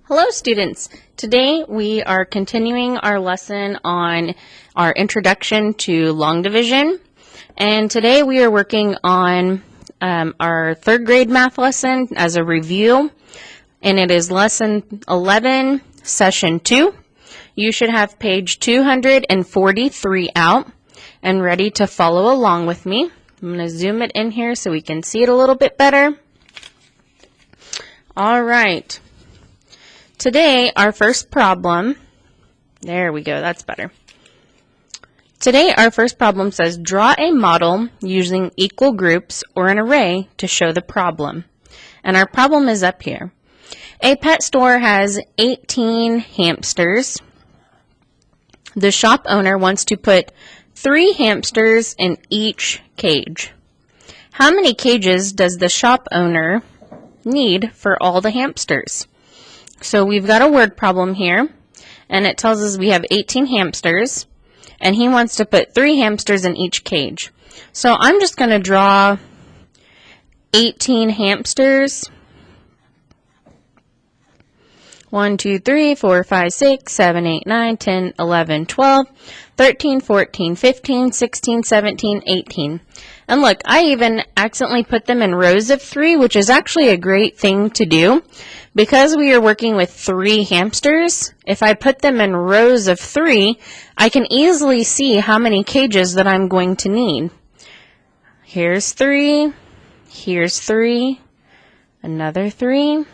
Hello students! Today we are continuing our lesson on our introduction to long division, and today we are working on our third grade math lesson as a review, and it is lesson 11, session 2. You should have page 243 out and ready to follow along with me. I'm going to zoom it in here so we can see it a little bit better. All right. Today, our first problem, there we go, that's better. Today, our first problem says, draw a model using equal groups or an array to show the problem. And our problem is up here. A pet store has 18 hamsters. The shop owner wants to put 3 hamsters in each cage. How many cages does the shop owner need for all the hamsters? So we've got a word problem here, and it tells us we have 18 hamsters, and he wants to put 3 hamsters in each cage. So I'm just going to draw 18 hamsters. 1, 2, 3, 4, 5, 6, 7, 8, 9, 10, 11, 12, 13, 14, 15, 16, 17, 18. And look, I even accidentally put them in rows of 3, which is actually a great thing to do. Because we are working with 3 hamsters, if I put them in rows of 3, I can easily see how many cages that I'm going to need. Here's 3, here's 3, another 3.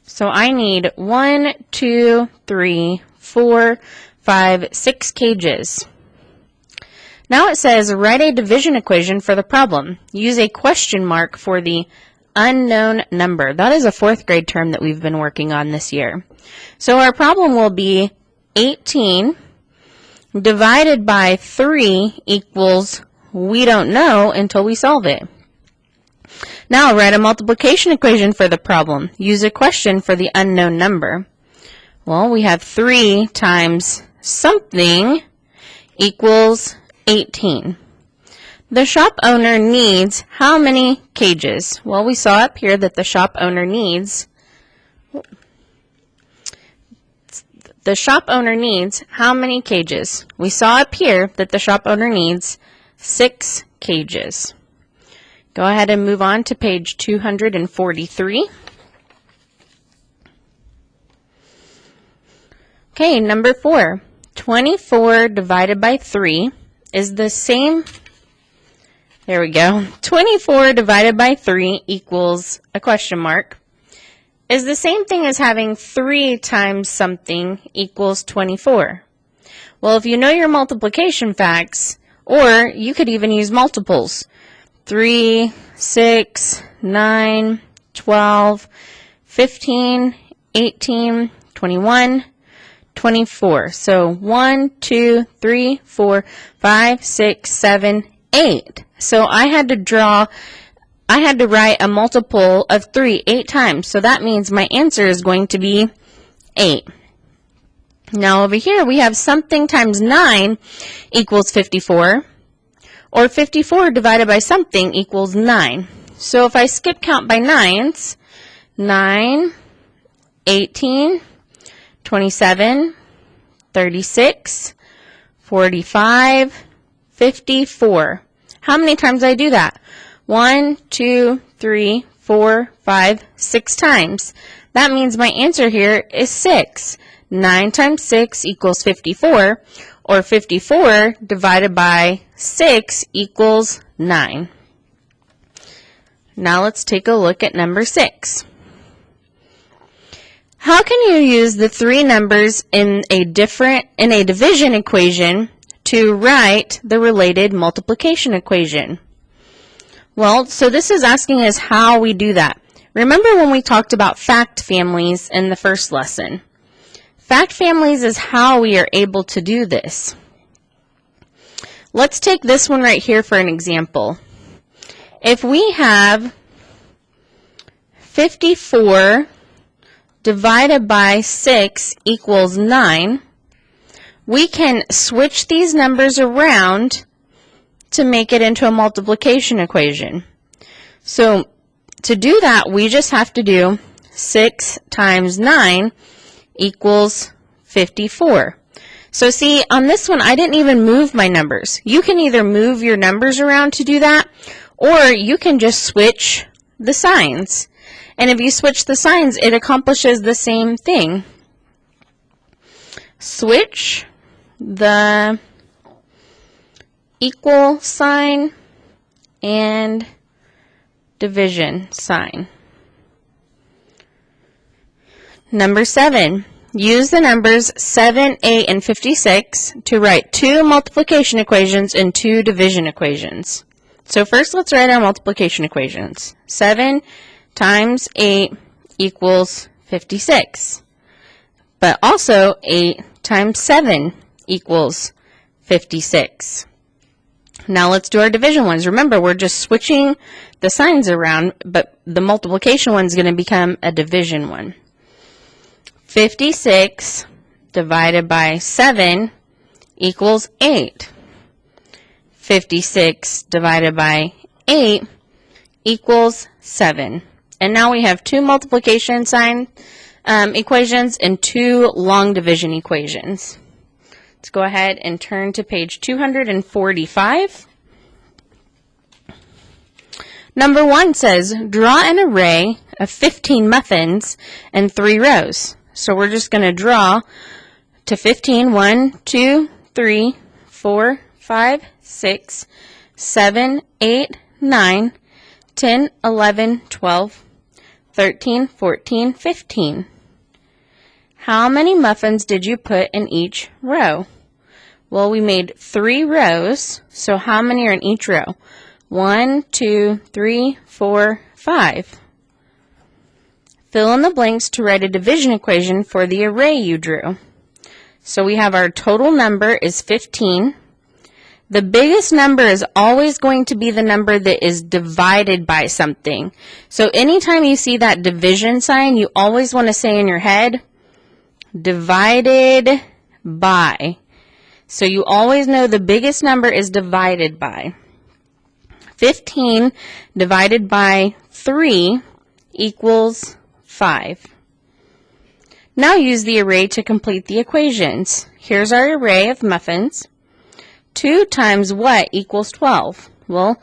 So I need 1, 2, 3, 4, 5, 6 cages. Now it says, write a division equation for the problem. Use a question mark for the unknown number. That is a 4th grade term that we've been working on this year. So our problem will be 18 divided by 3 equals, we don't know until we solve it. Now write a multiplication equation for the problem. Use a question for the unknown number. Well, we have 3 times something equals 18. The shop owner needs how many cages? Well, we saw up here that the shop owner needs how many cages? We saw up here that the shop owner needs 6 cages. Go ahead and move on to page 243. Okay, number 4. 24 divided by 3 is the same. There we go. 24 divided by 3 equals a question mark. Is the same thing as having 3 times something equals 24. Well, if you know your multiplication facts, or you could even use multiples. 3, 6, 9, 12, 15, 18, 21, 24. So 1, 2, 3, 4, 5, 6, 7, 8. So I had to write a multiple of 3 8 times. So that means my answer is going to be 8. Now over here we have something times 9 equals 54. Or 54 divided by something equals 9. So if I skip count by 9s, 9, 18, 27, 36, 45, 54. How many times did I do that? 1, 2, 3, 4, 5, 6 times. That means my answer here is 6. 9 times 6 equals 54, or 54 divided by 6 equals 9. Now let's take a look at number 6. How can you use the 3 numbers in a division equation to write the related multiplication equation? Well, so this is asking us how we do that. Remember when we talked about fact families in the first lesson? Fact families is how we are able to do this. Let's take this one right here for an example. If we have 54 divided by 6 equals 9, we can switch these numbers around to make it into a multiplication equation. So to do that, we just have to do 6 times 9 equals 54. So see, on this one, I didn't even move my numbers. You can either move your numbers around to do that, or you can just switch the signs. And if you switch the signs, it accomplishes the same thing. Switch the equal sign and division sign. Number 7. Use the numbers 7, 8, and 56 to write 2 multiplication equations and 2 division equations. So first let's write our multiplication equations. 7 times 8 equals 56. But also 8 times 7 equals 56. Now let's do our division ones. Remember, we're just switching the signs around, but the multiplication one is going to become a division one. 56 divided by 7 equals 8. 56 divided by 8 equals 7. And now we have 2 multiplication sign equations and 2 long division equations. Let's go ahead and turn to page 245. Number 1 says, draw an array of 15 muffins and 3 rows. So we're just going to draw to 15, 1, 2, 3, 4, 5, 6, 7, 8, 9, 10, 11, 12, 13, 14, 15. How many muffins did you put in each row? Well, we made 3 rows, so how many are in each row? 1, 2, 3, 4, 5. Fill in the blanks to write a division equation for the array you drew. So we have our total number is 15. The biggest number is always going to be the number that is divided by something. So anytime you see that division sign, you always want to say in your head, divided by. So you always know the biggest number is divided by. 15 divided by 3 equals 5. Now use the array to complete the equations. Here's our array of muffins. 2 times what equals 12? Well,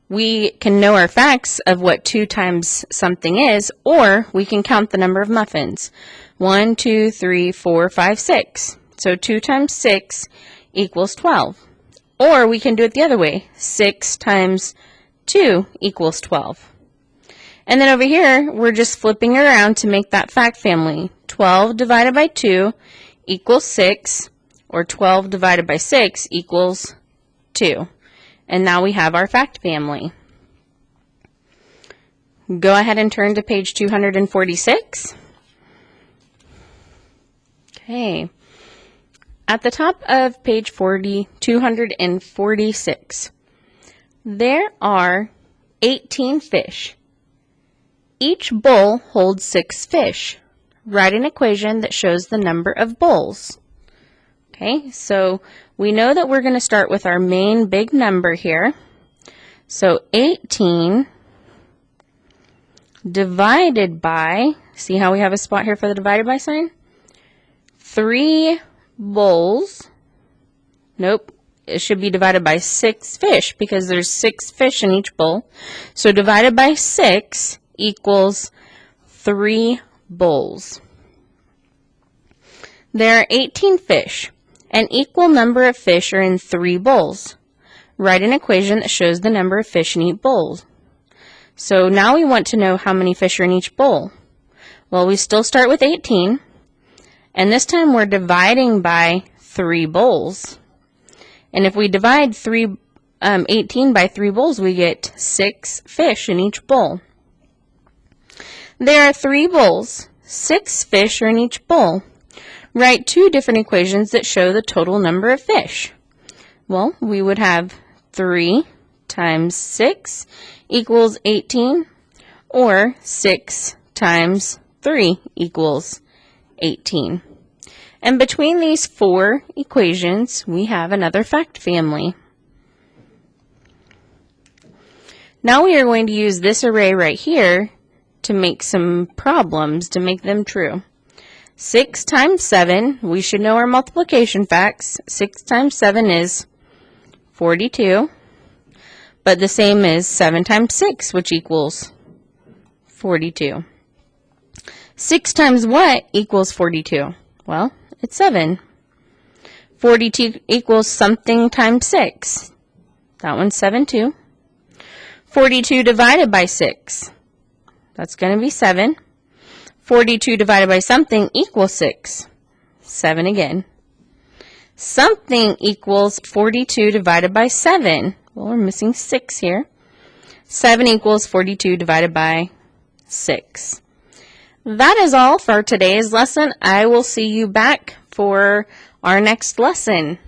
we can know our facts of what 2 times something is, or we can count the number of muffins. 1, 2, 3, 4, 5, 6. So 2 times 6 equals 12. Or we can do it the other way. 6 times 2 equals 12. And then over here, we're just flipping around to make that fact family. 12 divided by 2 equals 6, or 12 divided by 6 equals 2. And now we have our fact family. Go ahead and turn to page 246. Okay. At the top of page 246, there are 18 fish. Each bowl holds 6 fish. Write an equation that shows the number of bowls. Okay, so we know that we're going to start with our main big number here. So 18 divided by, see how we have a spot here for the divided by sign? 3 bowls. Nope, it should be divided by 6 fish because there's 6 fish in each bowl. So divided by 6 equals 3 bowls. There are 18 fish. An equal number of fish are in 3 bowls. Write an equation that shows the number of fish in each bowl. So now we want to know how many fish are in each bowl. Well, we still start with 18, and this time we're dividing by 3 bowls. And if we divide 18 by 3 bowls, we get 6 fish in each bowl. There are 3 bowls. 6 fish are in each bowl. Write 2 different equations that show the total number of fish. Well, we would have 3 times 6 equals 18, or 6 times 3 equals 18. And between these 4 equations, we have another fact family. Now we are going to use this array right here to make some problems to make them true. 6 times 7, we should know our multiplication facts. 6 times 7 is 42, but the same as 7 times 6, which equals 42. 6 times what equals 42? Well, it's 7. 42 equals something times 6. That one's 7 too. 42 divided by 6. That's going to be 7. 42 divided by something equals 6. 7 again. Something equals 42 divided by 7. Well, we're missing 6 here. 7 equals 42 divided by 6. That is all for today's lesson. I will see you back for our next lesson.